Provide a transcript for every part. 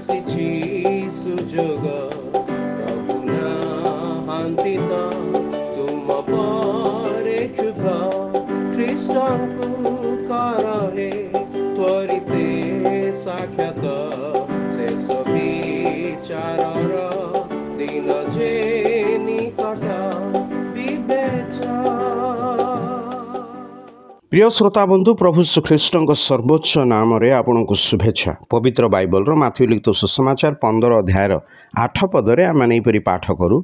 ଆସିଛି ସୁଯୋଗ ପ୍ରଭୁ ନାହାନ୍ତି ତ ତୁମ ପରେ କ୍ଷୁବ୍ଧ ଖ୍ରୀଷ୍ଟଙ୍କୁ କରହେ ତ୍ୱରିତେ ସାକ୍ଷାତ ଶେଷ ବିଚାରର ଦିନ ଯେ ନିକଟ প্রিয় শ্রোতা বন্ধু প্রভু শ্রীখ্ରୀଷ୍ଟଙ୍କ ସର୍ବୋଚ୍ଚ ନାମରେ ଆପଣଙ୍କୁ ଶୁଭେଚ୍ଛା। ପବିତ୍ର ବାଇବଲର ମାଥ୍ୟୁ ଲିଖିତ ସୁସମାଚାର 15 ଅଧ୍ୟାୟର 8 ପଦରେ ଆମେ ଏହିପରି ପାଠ କରୁ,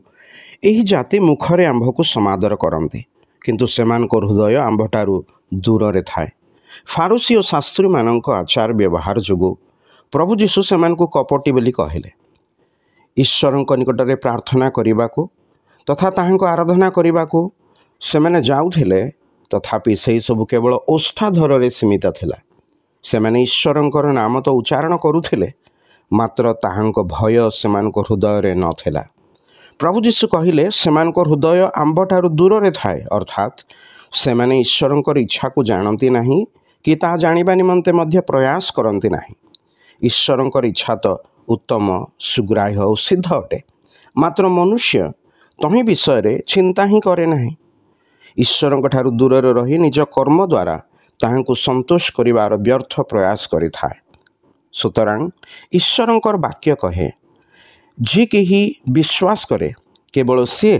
ଏହି ଜାତି ମୁଖରେ ଆମ୍ଭକୁ ସମାଦର କରନ୍ତି, କିନ୍ତୁ ସେମାନଙ୍କ ହୃଦୟ ଆମ୍ଭଠାରୁ ଦୂରରେ ଥାଏ। ଫାରୁସୀ ଓ ଶାସ୍ତ୍ରୀମାନଙ୍କ ଆଚାର ବ୍ୟବହାର ଯୋଗୁଁ ପ୍ରଭୁ ଯୀଶୁ ସେମାନଙ୍କୁ କପଟି ବୋଲି କହିଲେ। ଈଶ୍ୱରଙ୍କ ନିକଟରେ ପ୍ରାର୍ଥନା କରିବାକୁ ତଥା ତାହାଙ୍କ ଆରାଧନା କରିବାକୁ ସେମାନେ ଯାଉଥିଲେ, ତଥାପି ସେହିସବୁ କେବଳ ଓଷ୍ଠାଧରରେ ସୀମିତ ଥିଲା। ସେମାନେ ଈଶ୍ୱରଙ୍କର ନାମ ତ ଉଚ୍ଚାରଣ କରୁଥିଲେ, ମାତ୍ର ତାହାଙ୍କ ଭୟ ସେମାନଙ୍କ ହୃଦୟରେ ନଥିଲା। ପ୍ରଭୁ ଯୀଶୁ କହିଲେ, ସେମାନଙ୍କ ହୃଦୟ ଆମ୍ଭଠାରୁ ଦୂରରେ ଥାଏ, ଅର୍ଥାତ୍ ସେମାନେ ଈଶ୍ୱରଙ୍କର ଇଚ୍ଛାକୁ ଜାଣନ୍ତି ନାହିଁ କି ତାହା ଜାଣିବା ନିମନ୍ତେ ମଧ୍ୟ ପ୍ରୟାସ କରନ୍ତି ନାହିଁ। ଈଶ୍ୱରଙ୍କର ଇଚ୍ଛା ତ ଉତ୍ତମ, ସୁଗ୍ରାହ୍ୟ ଓ ସିଦ୍ଧ ଅଟେ, ମାତ୍ର ମନୁଷ୍ୟ ତହିଁ ବିଷୟରେ ଚିନ୍ତା ହିଁ କରେ ନାହିଁ। ଈଶ୍ୱରଙ୍କ ଠାରୁ ଦୂରରେ ରହି ନିଜ କର୍ମ ଦ୍ୱାରା ତାହାଙ୍କୁ ସନ୍ତୋଷ କରିବାର ବ୍ୟର୍ଥ ପ୍ରୟାସ କରିଥାଏ। ସୁତରାଂ ଈଶ୍ୱରଙ୍କର ବାକ୍ୟ କହେ, ଯିଏ କେହି ବିଶ୍ୱାସ କରେ କେବଳ ସିଏ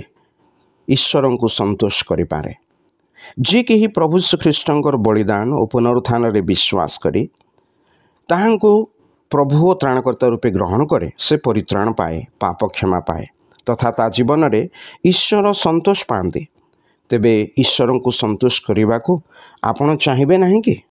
ଈଶ୍ୱରଙ୍କୁ ସନ୍ତୋଷ କରିପାରେ। ଯିଏ କେହି ପ୍ରଭୁ ଶ୍ରୀଖ୍ରୀଷ୍ଟଙ୍କର ବଳିଦାନ ଓ ପୁନରୁତ୍ଥାନରେ ବିଶ୍ୱାସ କରି ତାହାଙ୍କୁ ପ୍ରଭୁ ଓ ତ୍ରାଣକର୍ତ୍ତା ରୂପେ ଗ୍ରହଣ କରେ, ସେ ପରିତ୍ରାଣ ପାଏ, ପାପ କ୍ଷମା ପାଏ ତଥା ତା ଜୀବନରେ ଈଶ୍ୱର ସନ୍ତୋଷ ପାଆନ୍ତି। ତେବେ ଈଶ୍ୱରଙ୍କୁ ସନ୍ତୋଷ କରିବାକୁ ଆପଣ ଚାହିଁବେ ନାହିଁ କି?